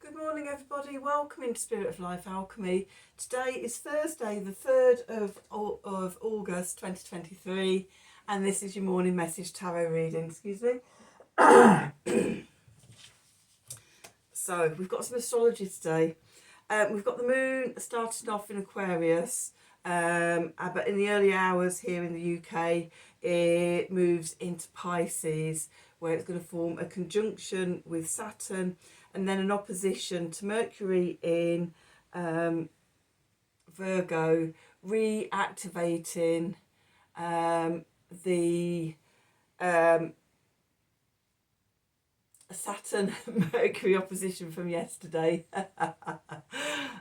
Good morning everybody, welcome into Spirit of Life Alchemy. Today is Thursday the 3rd of August 2023 and this is your morning message tarot reading, excuse me. So we've got some astrology today. We've got the moon starting off in Aquarius, but in the early hours here in the UK it moves into Pisces, where it's going to form a conjunction with Saturn and then an opposition to Mercury in Virgo, reactivating the Saturn Mercury opposition from yesterday. I've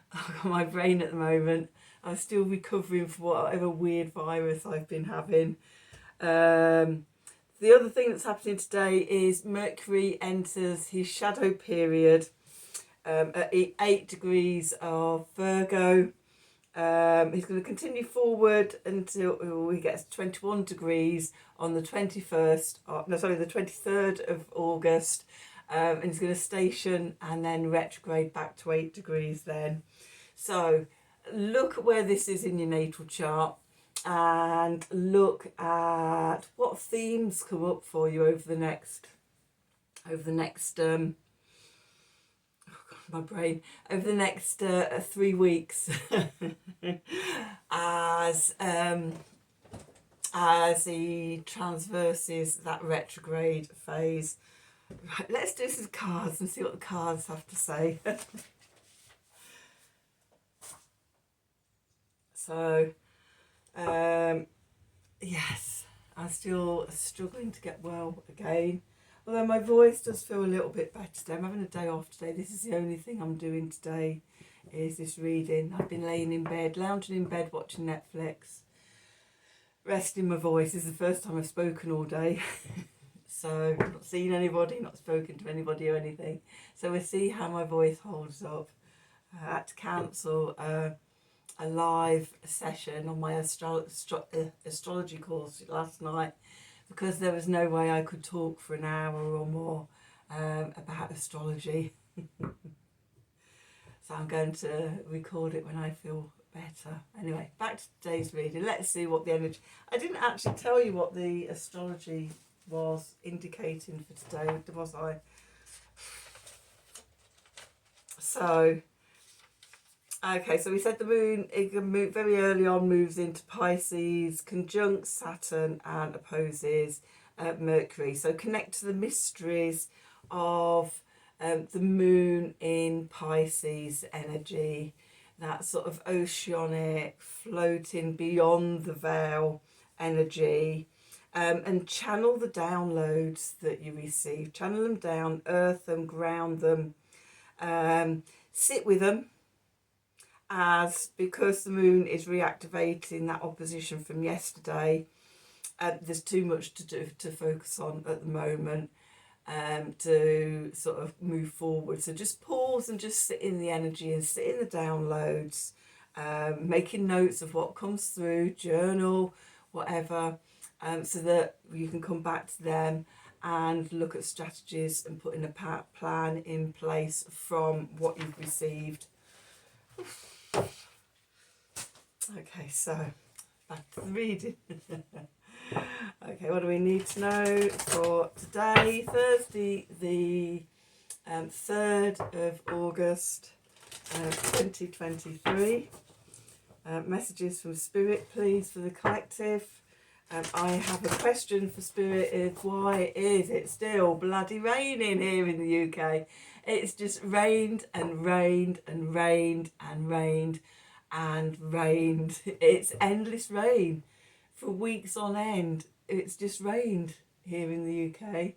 got my brain at the moment. I'm still recovering from whatever weird virus I've been having. The other thing that's happening today is Mercury enters his shadow period at 8 degrees of Virgo. He's going to continue forward until he gets 21 degrees on the 23rd of August. And he's going to station and then retrograde back to 8 degrees then. So look at where this is in your natal chart and look at what themes come up for you over the next my brain, over the next 3 weeks as he transverses that retrograde phase. Right, let's do some cards and see what the cards have to say. So yes, I'm still struggling to get well again. Although my voice does feel a little bit better today. I'm having a day off today. This is the only thing I'm doing today, is this reading. I've been laying in bed, lounging in bed, watching Netflix, resting my voice. This is the first time I've spoken all day. So not seen anybody, not spoken to anybody or anything. So we'll see how my voice holds up. I had to cancel a live session on my astrology course last night because there was no way I could talk for an hour or more about astrology. So I'm going to record it when I feel better. Anyway, back to today's reading. Let's see what the energy... I didn't actually tell you what the astrology was indicating for today, was I? So... okay, so we said the moon, it can move very early on, moves into Pisces, conjuncts Saturn and opposes Mercury. So connect to the mysteries of the moon in Pisces energy, that sort of oceanic, floating beyond the veil energy, and channel the downloads that you receive. Channel them down, earth them, ground them, sit with them. As because the moon is reactivating that opposition from yesterday, there's too much to focus on at the moment to sort of move forward. So just pause and just sit in the energy and sit in the downloads, making notes of what comes through, journal, whatever, so that you can come back to them and look at strategies and putting a plan in place from what you've received. Okay, so back to the reading. Okay, what do we need to know for today, Thursday the 3rd of August 2023? Messages from Spirit, please, for the collective. I have a question for Spirit. Is why is it still bloody raining here in the UK? It's just rained and rained and rained and rained and rained. It's endless rain for weeks on end. It's just rained here in the UK.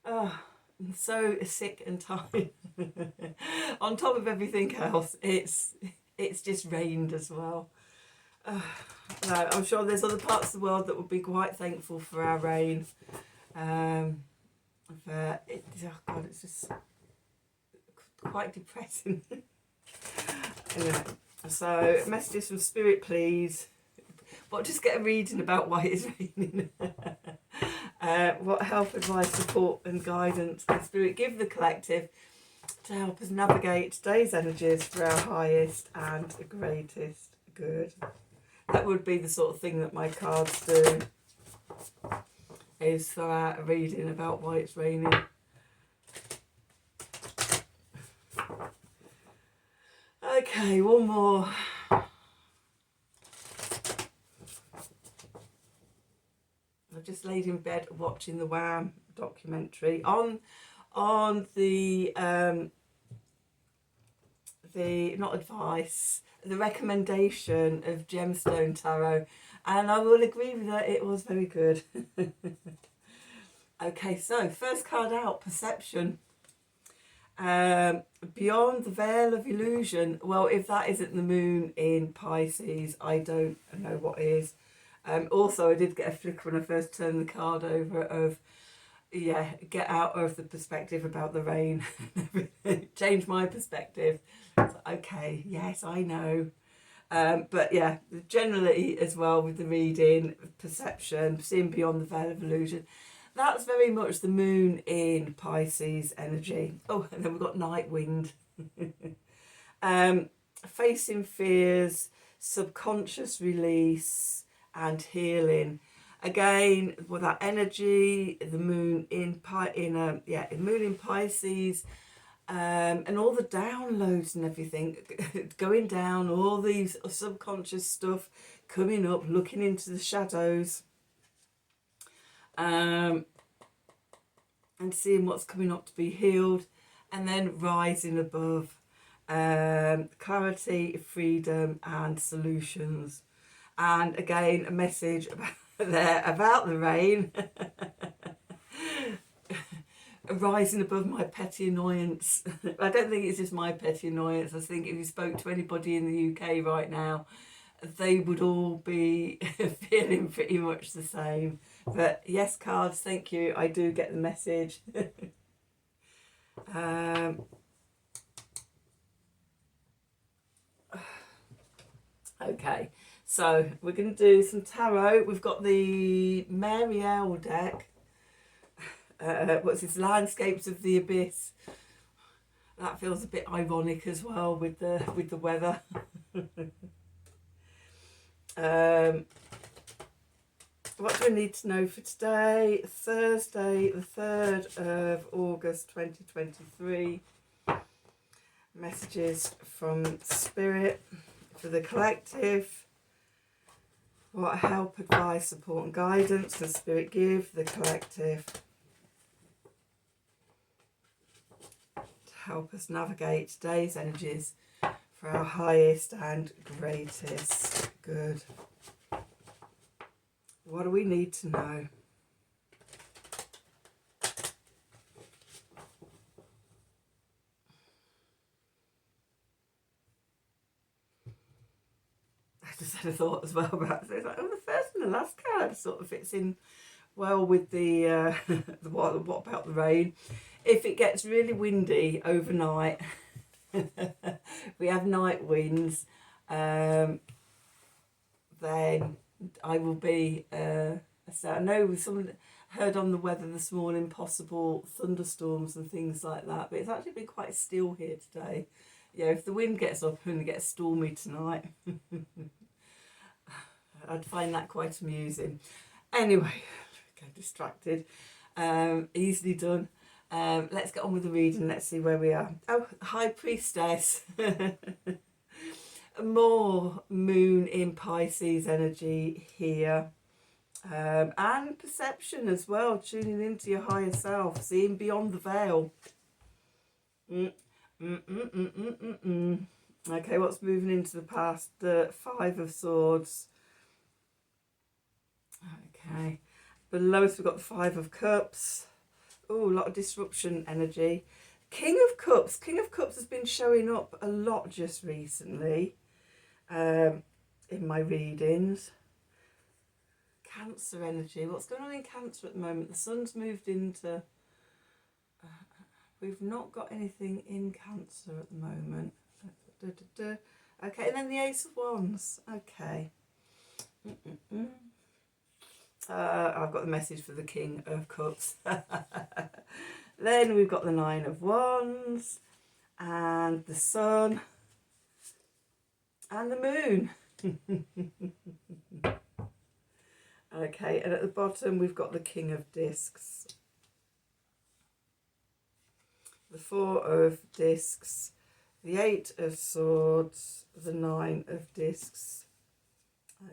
Oh, I'm so sick and tired. On top of everything else, it's just rained as well. No, I'm sure there's other parts of the world that would be quite thankful for our rain. But oh God, it's just quite depressing. Anyway, so messages from Spirit, please. But just get a reading about why it's raining. What help, advice, support and guidance can Spirit give the collective to help us navigate today's energies for our highest and greatest good. That would be the sort of thing that my cards do, is throw out a reading about why it's raining. Okay, one more. I've just laid in bed watching the Wham documentary on the not advice, the recommendation of Gemstone Tarot, and I will agree with her, it was very good. Okay, so first card out, Perception. Beyond the veil of illusion. Well, if that isn't the moon in Pisces, I don't know what is. Also, I did get a flicker when I first turned the card over of, yeah, get out of the perspective about the rain. Change my perspective. Okay, yes, I know. But yeah, generally as well with the reading, perception, seeing beyond the veil of illusion. That's very much the moon in Pisces energy. Oh, and then we've got night wind. Facing fears, subconscious release and healing. Again, with that energy, the moon in moon in Pisces, and all the downloads and everything going down, all these subconscious stuff coming up, looking into the shadows. And seeing what's coming up to be healed, and then rising above, clarity, freedom and solutions. And again, a message about the rain. Rising above my petty annoyance. I don't think it's just my petty annoyance. I think if you spoke to anybody in the UK right now, they would all be feeling pretty much the same. But yes, cards, thank you. I do get the message. Okay, so we're going to do some tarot. We've got the Marielle deck. What's this? Landscapes of the Abyss. That feels a bit ironic as well with the weather. What do I need to know for today? Thursday, the 3rd of August 2023. Messages from Spirit for the collective. What help, advice, support and guidance does Spirit give the collective to help us navigate today's energies for our highest and greatest good? What do we need to know? I just had a thought as well about it. It's like, oh, the first and the last card sort of fits in well with the what about the rain? If it gets really windy overnight, we have night winds, then I will be, so I know someone heard on the weather this morning possible thunderstorms and things like that, but it's actually been quite still here today. Yeah, if the wind gets up and it gets stormy tonight, I'd find that quite amusing. Anyway, get distracted, easily done. Let's get on with the reading. Let's see where we are. Oh, High Priestess. More moon in Pisces energy here, and perception as well, tuning into your higher self, seeing beyond the veil. Okay, what's moving into the past? The 5 of Swords. Okay, below us we've got the 5 of Cups. Oh, a lot of disruption energy. King of Cups. King of Cups has been showing up a lot just recently. In my readings. Cancer energy. What's going on in Cancer at the moment? The sun's moved into... we've not got anything in Cancer at the moment. Okay, and then the Ace of Wands. Okay. I've got the message for the King of Cups. Then we've got the 9 of Wands. and the sun and the moon. Okay, and at the bottom we've got the King of Discs, the Four of Discs, the Eight of Swords, the Nine of Discs,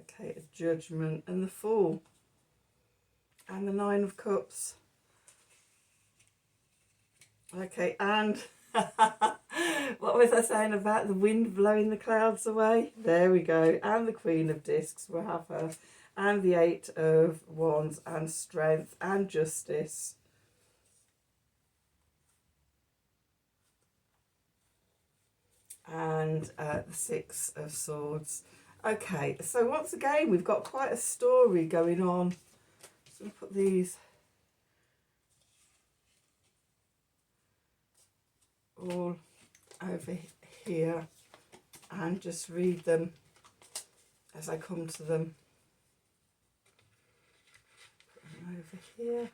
okay, a Judgment, and the Fool, and the Nine of Cups. Okay, and what was I saying about the wind blowing the clouds away? There we go. And the Queen of Discs, we'll have her. And the Eight of Wands, and Strength, and Justice. And the Six of Swords. Okay, so once again, we've got quite a story going on. So we put these all over here and just read them as I come to them. Put them over here.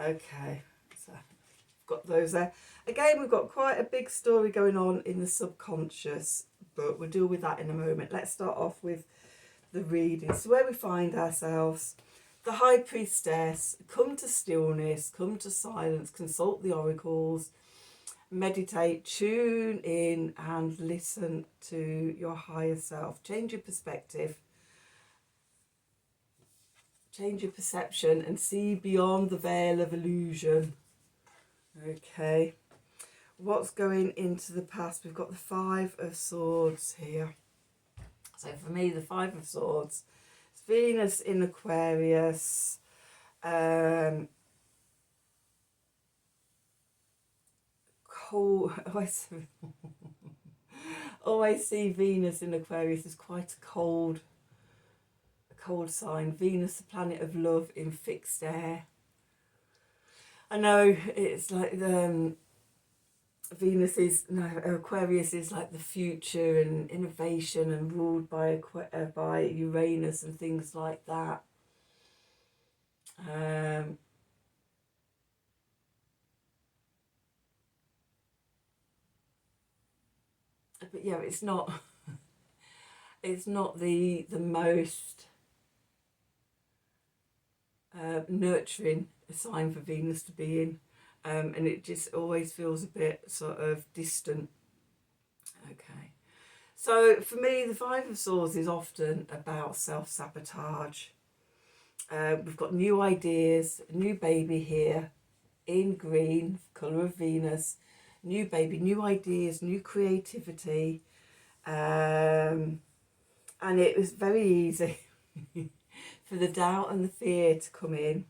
Okay, so got those there. Again, we've got quite a big story going on in the subconscious, but we'll deal with that in a moment. Let's start off with the reading. So where we find ourselves, the High Priestess, come to stillness, come to silence, consult the oracles, meditate, tune in and listen to your higher self. Change your perspective. Change your perception and see beyond the veil of illusion. Okay. What's going into the past? We've got the Five of Swords here. So for me, the Five of Swords, it's Venus in Aquarius. Cold. Always see Venus in Aquarius as quite a cold sign. Venus, the planet of love in fixed air. I know it's like the Venus is, no, Aquarius is like the future and innovation and ruled by Uranus and things like that. But yeah, it's not the most nurturing sign for Venus to be in, and it just always feels a bit sort of distant. Okay, so for me, the Five of Swords is often about self-sabotage. We've got new ideas, a new baby here in green, colour of Venus, new baby, new ideas, new creativity, and it was very easy for the doubt and the fear to come in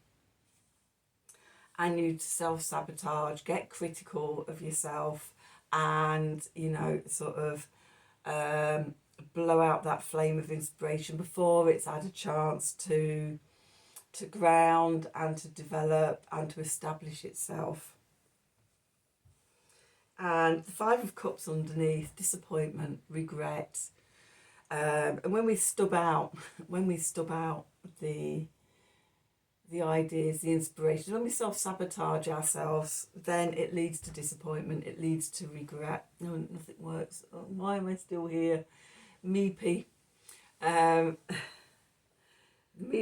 and you to self-sabotage, get critical of yourself, and, you know, sort of blow out that flame of inspiration before it's had a chance to ground and to develop and to establish itself. And the Five of Cups underneath, disappointment, regret. And when we stub out the ideas, the inspiration, when we self-sabotage ourselves, then it leads to disappointment, it leads to regret. No, nothing works. Oh, why am I still here? Meepy. The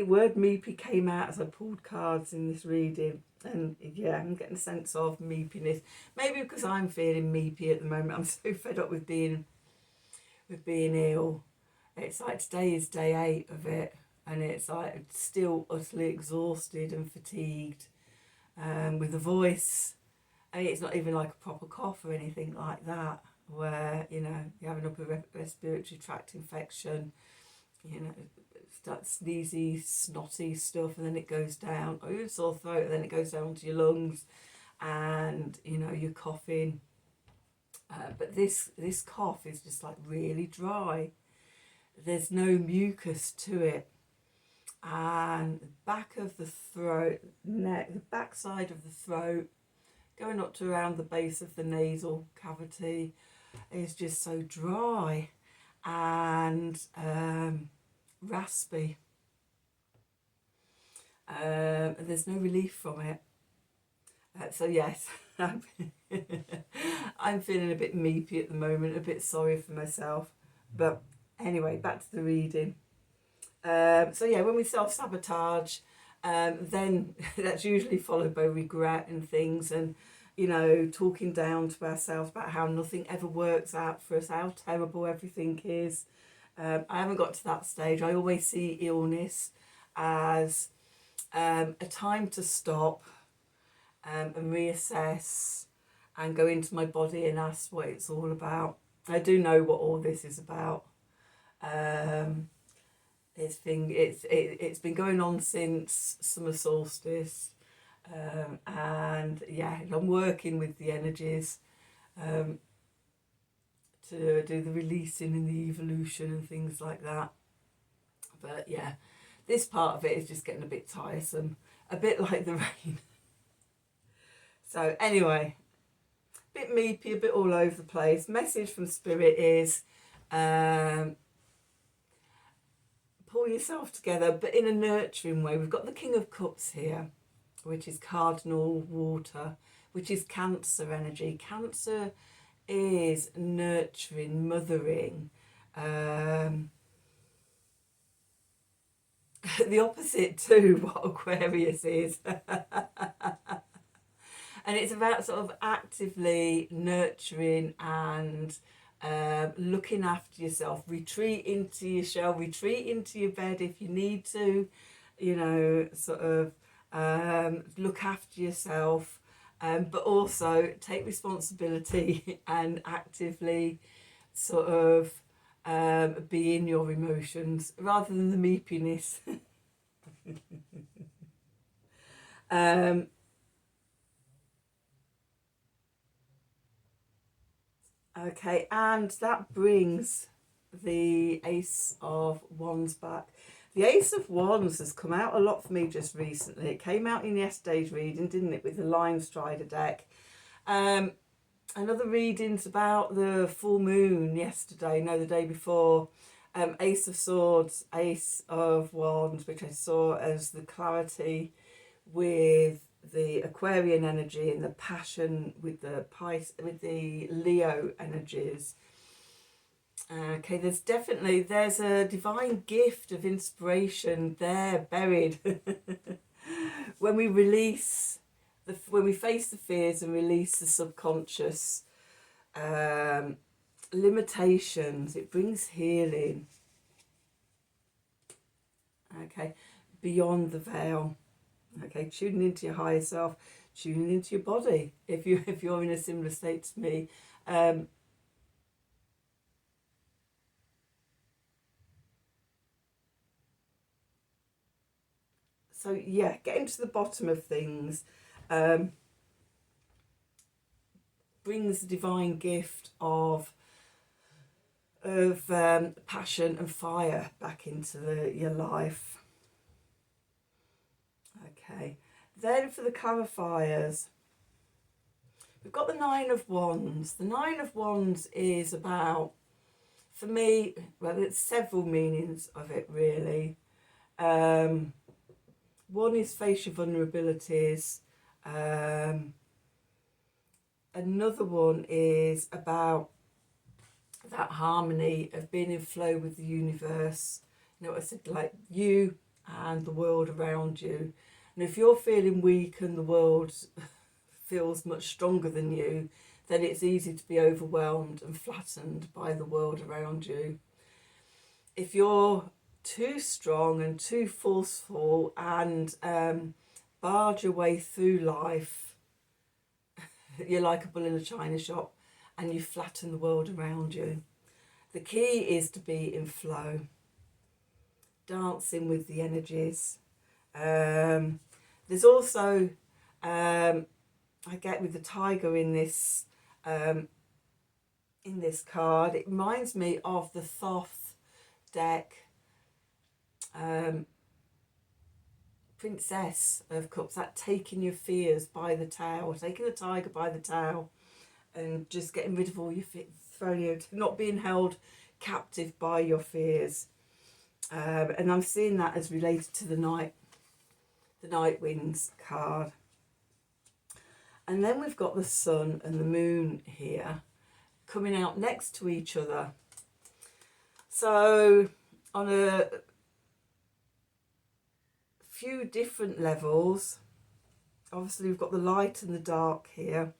word meepy came out as I pulled cards in this reading, and yeah, I'm getting a sense of meepiness. Maybe because I'm feeling meepy at the moment. I'm so fed up with being ill. It's like today is day 8 of it, and it's like still utterly exhausted and fatigued, with a voice. I mean, it's not even like a proper cough or anything like that, where, you know, you have an upper respiratory tract infection, you know, that sneezy, snotty stuff, and then it goes down, or your sore throat, and then it goes down to your lungs, and, you know, you're coughing But this cough is just like really dry. There's no mucus to it. And the back of the throat, neck, the back side of the throat, going up to around the base of the nasal cavity is just so dry and raspy. There's no relief from it. So yes, I'm feeling a bit meepy at the moment, a bit sorry for myself. But anyway, back to the reading. So yeah, when we self-sabotage, then that's usually followed by regret and things, and talking down to ourselves about how nothing ever works out for us, how terrible everything is. I haven't got to that stage. I always see illness as a time to stop and reassess and go into my body and ask what it's all about. I do know what all this is about. It's been going on since summer solstice, and yeah, I'm working with the energies to do the releasing and the evolution and things like that. But yeah, this part of it is just getting a bit tiresome, a bit like the rain. So anyway, a bit meepy, a bit all over the place. Message from Spirit is pull yourself together, but in a nurturing way. We've got the King of Cups here, which is cardinal water, which is Cancer energy. Cancer is nurturing, mothering. The opposite to what Aquarius is. And it's about sort of actively nurturing and looking after yourself. Retreat into your shell, retreat into your bed if you need to, sort of look after yourself, but also take responsibility and actively sort of be in your emotions rather than the meepiness. Okay, and that brings the Ace of Wands back. The Ace of Wands has come out a lot for me just recently. It came out in yesterday's reading, didn't it, with the Lion Strider deck. Another reading's about the full moon yesterday, no, the day before. Ace of Swords, Ace of Wands, which I saw as the clarity with the Aquarian energy and the passion with the Leo energies. Okay, there's a divine gift of inspiration there buried when we when we face the fears and release the subconscious limitations. It brings healing. Okay, beyond the veil. Okay, tuning into your higher self, tuning into your body. If you're in a similar state to me, so yeah, getting to the bottom of things brings the divine gift of passion and fire back into your life. Okay, then for the clarifiers, we've got the Nine of Wands. The Nine of Wands is about, for me, well, there's several meanings of it really. One is face your vulnerabilities. Another one is about that harmony of being in flow with the universe. I said, like you and the world around you. And if you're feeling weak and the world feels much stronger than you, then it's easy to be overwhelmed and flattened by the world around you. If you're too strong and too forceful and barge your way through life, you're like a bull in a china shop and you flatten the world around you. The key is to be in flow, dancing with the energies. There's also, I get with the tiger in this in this card. It reminds me of the Thoth deck, Princess of Cups, that taking your fears by the tail, taking the tiger by the tail and just getting rid of all your fears, not being held captive by your fears. And I'm seeing that as related to the night winds card. And then we've got the sun and the moon here coming out next to each other. So on a few different levels, obviously we've got the light and the dark here,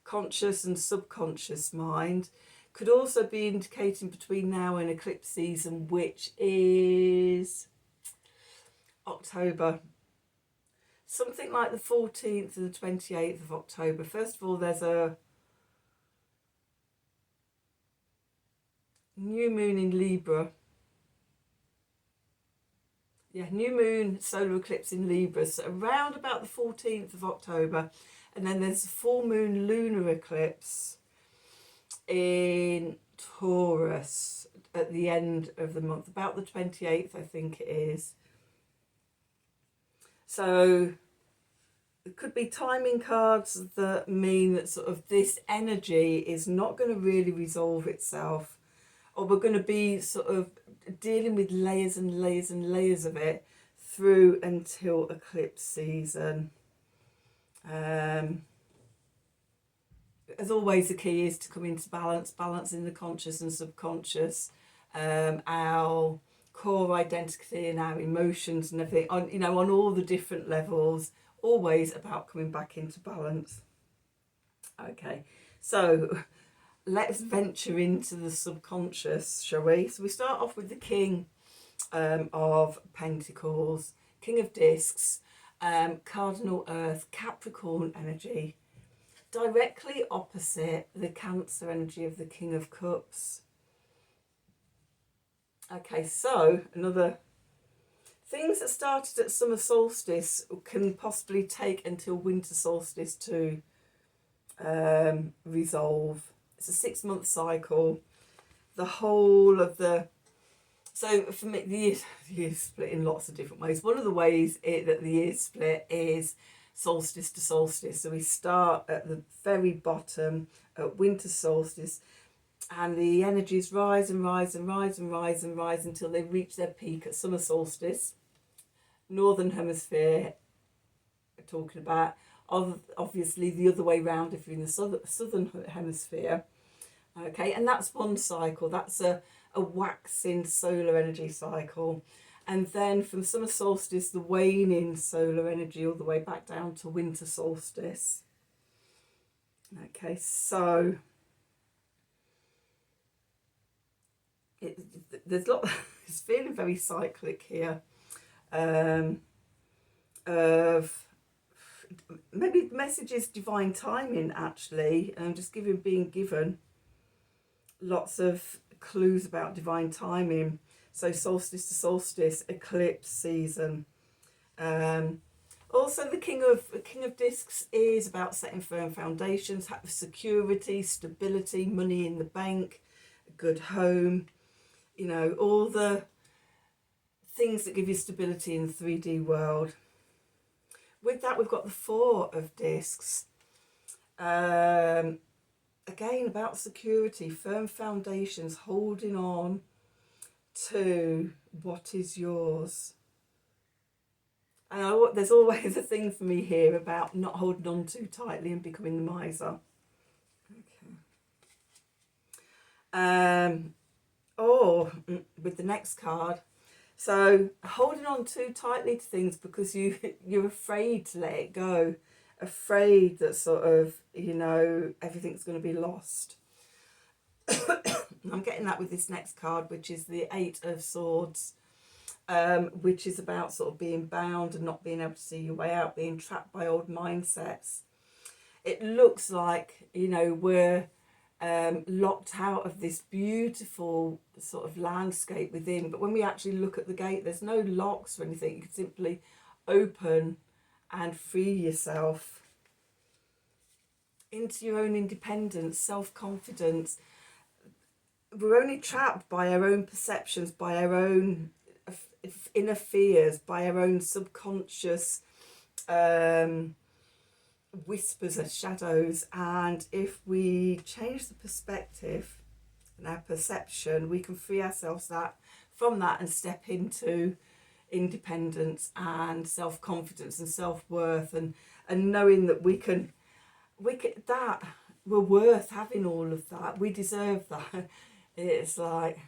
conscious and subconscious mind. Could also be indicating between now and eclipse season, which is October. Something like the 14th and the 28th of October. First of all, there's a new moon in Libra. Yeah, new moon, solar eclipse in Libra, so around about the 14th of October. And then there's a full moon lunar eclipse in Taurus at the end of the month, about the 28th, I think it is. So it could be timing cards that mean that sort of this energy is not going to really resolve itself, or we're going to be sort of dealing with layers and layers and layers of it through until eclipse season. As always, the key is to come into balance in the conscious and subconscious, our core identity and our emotions and everything, on all the different levels, always about coming back into balance. Okay, so let's venture into the subconscious, shall we? So we start off with the King of Pentacles, King of Discs, Cardinal Earth, Capricorn energy, directly opposite the Cancer energy of the King of Cups. Okay, so another things that started at summer solstice can possibly take until winter solstice to resolve. It's a 6-month cycle. The whole of the... So for me, the year's split in lots of different ways. One of the ways that the year's split is solstice to solstice. So we start at the very bottom at winter solstice, and the energies rise and rise and rise and rise and rise until they reach their peak at summer solstice. Northern hemisphere, we're talking about. Obviously the other way round if you're in the southern hemisphere. Okay, and that's one cycle. That's a waxing solar energy cycle. And then from summer solstice, the waning solar energy all the way back down to winter solstice. Okay, so there's a lot. It's feeling very cyclic here. Of maybe the message is divine timing, actually, and just being given lots of clues about divine timing. So solstice to solstice, eclipse season. Also the King of Discs is about setting firm foundations, security, stability, money in the bank, a good home, all the things that give you stability in the 3D world. With that, we've got the Four of Discs. Again, about security, firm foundations, holding on to what is yours. And there's always a thing for me here about not holding on too tightly and becoming the miser. Okay. Or with the next card, so holding on too tightly to things because you're afraid to let it go, afraid that sort of everything's going to be lost. I'm getting that with this next card, which is the Eight of Swords, which is about sort of being bound and not being able to see your way out, being trapped by old mindsets. It looks like we're locked out of this beautiful sort of landscape within, but when we actually look at the gate, there's no locks or anything. You can simply open and free yourself into your own independence, self-confidence, we're only trapped by our own perceptions, by our own inner fears, by our own subconscious whispers and shadows. And if we change the perspective and our perception, we can free ourselves from that and step into independence and self-confidence and self-worth, and knowing that we can that we're worth having all of that. We deserve that. It's like,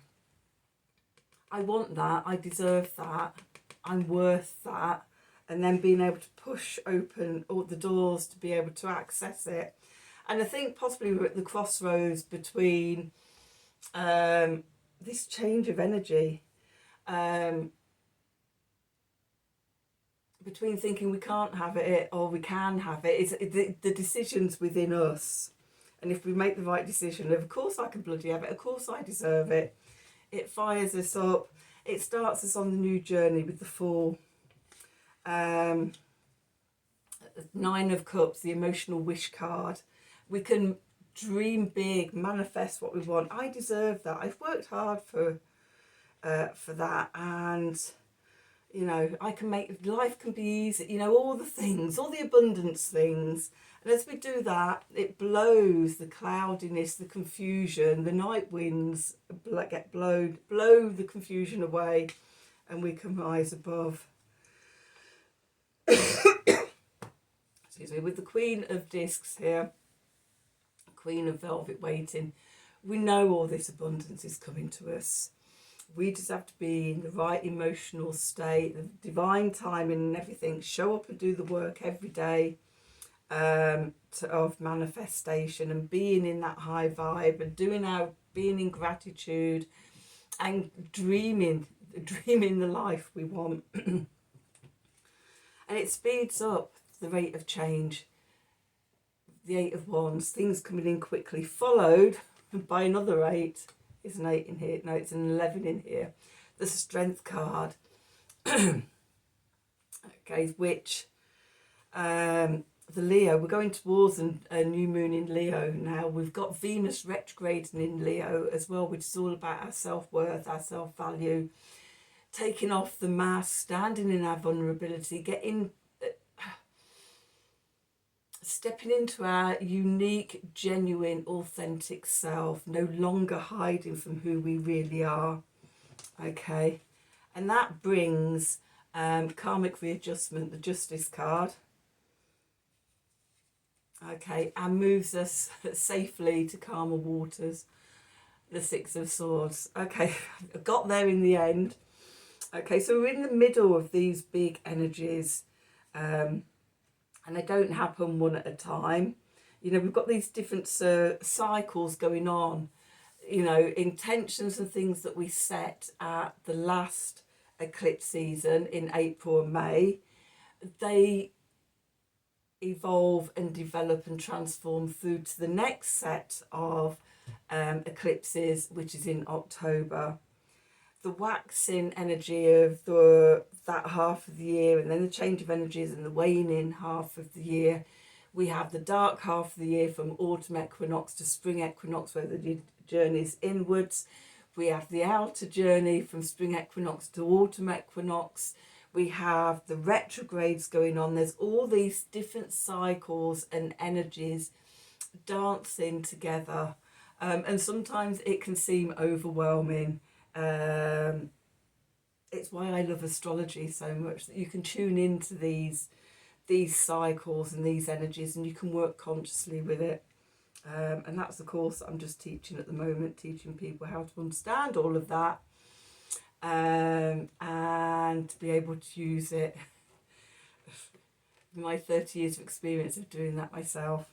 I want that, I deserve that, I'm worth that. And then being able to push open all the doors to be able to access it. And I think possibly we're at the crossroads between this change of energy, between thinking we can't have it or we can have it. It's the decision's within us. And if we make the right decision, of course I can bloody have it, of course I deserve it. It fires us up. It starts us on the new journey with the Fool. 9 of Cups, the emotional wish card. We can dream big, manifest what we want. I deserve that. I've worked hard for that, and you know, I can make life can be easy. You know, all the things, all the abundance things. And as we do that, it blows the cloudiness, the confusion, the night winds blow the confusion away, and we can rise above. Excuse me. With the Queen of Discs here, Queen of Velvet waiting, we know all this abundance is coming to us. We just have to be in the right emotional state, the divine timing and everything. Show up and do the work every day of manifestation, and being in that high vibe, and being in gratitude and dreaming the life we want. And it speeds up the rate of change. The 8 of Wands, things coming in quickly, followed by another 8. Is an 8 in here? No, it's an 11 in here. There's a Strength card. Okay, which the Leo, we're going towards a new moon in Leo now. We've got Venus retrograding in Leo as well, which is all about our self-worth, our self-value, taking off the mask, standing in our vulnerability, stepping into our unique, genuine, authentic self, no longer hiding from who we really are. Okay, and that brings karmic readjustment, the Justice card. Okay, and moves us safely to calmer waters, the 6 of Swords. Okay, I got there in the end. Okay, so we're in the middle of these big energies, and they don't happen one at a time. You know, we've got these different cycles going on, you know, intentions and things that we set at the last eclipse season in April and May. They evolve and develop and transform through to the next set of eclipses, which is in October. The waxing energy of that half of the year, and then the change of energies and the waning half of the year. We have the dark half of the year from autumn equinox to spring equinox, where the journey is inwards. We have the outer journey from spring equinox to autumn equinox. We have the retrogrades going on. There's all these different cycles and energies dancing together, and sometimes it can seem overwhelming. It's why I love astrology so much, that you can tune into these cycles and these energies, and you can work consciously with it. And that's the course I'm just teaching at the moment, teaching people how to understand all of that, and to be able to use it. My 30 years of experience of doing that myself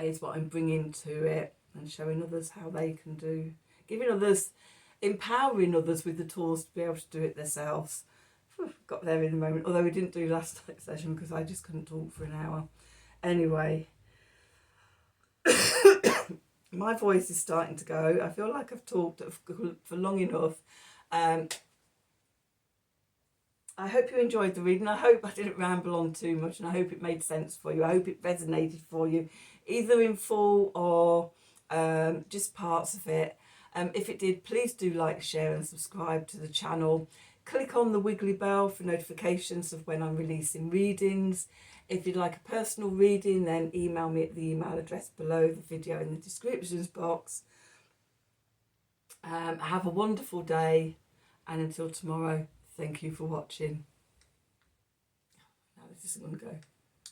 is what I'm bringing to it, and showing others how they can do, empowering others with the tools to be able to do it themselves. Got there in a moment, although we didn't do last night's session because I just couldn't talk for an hour. Anyway, my voice is starting to go. I feel like I've talked for long enough. I hope you enjoyed the reading. I hope I didn't ramble on too much, and I hope it made sense for you. I hope it resonated for you, either in full or just parts of it. If it did, please do like, share and subscribe to the channel. Click on the wiggly bell for notifications of when I'm releasing readings. If you'd like a personal reading, then email me at the email address below the video in the descriptions box. Have a wonderful day, and until tomorrow, thank you for watching. Now this isn't going to go.